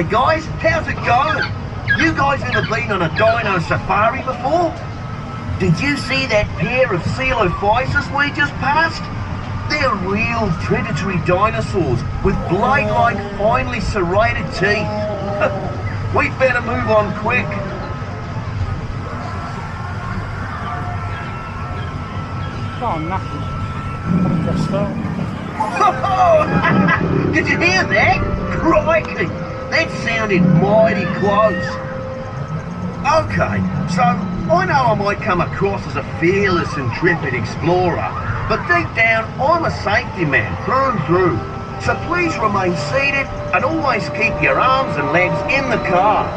G'day guys, how's it going? You guys ever been on a dino safari before? Did you see that pair of coelophysis we just passed? They're real predatory dinosaurs with blade-like finely serrated teeth. We'd better move on quick. Oh, nothing. Did you hear that? Crikey! That sounded mighty close. Okay, so I know I might come across as a fearless, intrepid explorer, but deep down I'm a safety man through and through. So please remain seated and always keep your arms and legs in the car.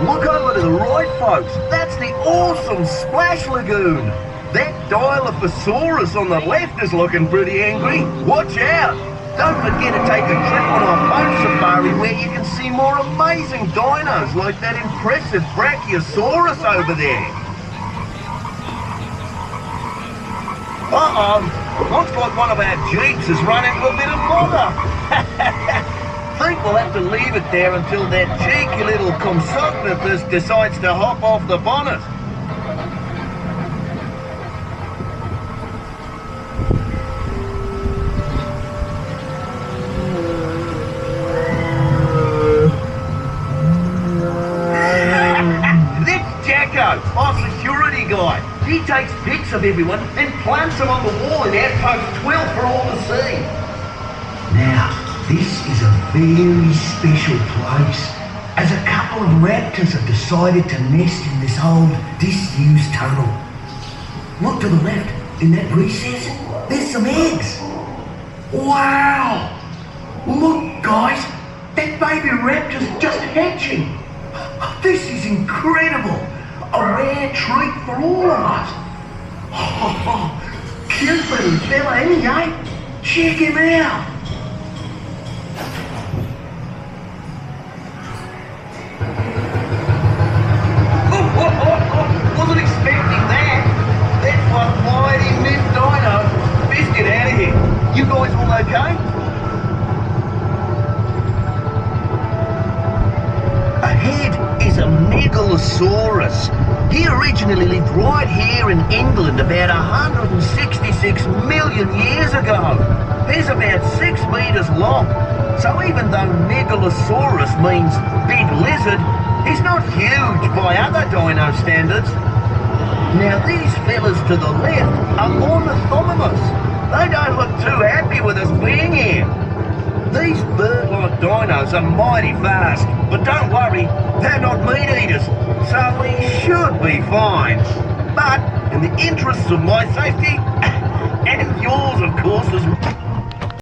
Look over to the right, folks. That's the awesome Splash Lagoon. That Dilophosaurus on the left is looking pretty angry. Watch out! Don't forget to take a trip on our boat safari where you can see more amazing dinos like that impressive Brachiosaurus over there. Uh-oh, looks like one of our Jeeps has run into a bit of bother. Think we'll have to leave it there until that cheeky little Compsognathus decides to hop off the bonnet. Our security guy. He takes pics of everyone and plants them on the wall in outpost 12 for all to see. Now, this is a very special place, as a couple of raptors have decided to nest in this old, disused tunnel. Look to the left, in that recess, there's some eggs. Wow! Look, guys, that baby raptor's just hatching. This is incredible. A rare treat for all of us. Oh, cute little fella, ain't he, eh? Check him out. Wasn't expecting that. That's one mighty myth dino. Best get out of here. You guys all okay? Ahead is a Megalosaurus. He originally lived right here in England about 166 million years ago. He's about 6 meters long. So even though Megalosaurus means big lizard, he's not huge by other dino standards. Now these fellas to the left are ornithomimus. They don't look too happy with us being here. These bird-like dinos are mighty fast, but don't worry, they're not meat-eaters, so we should be fine. But in the interests of my safety, and yours of course, as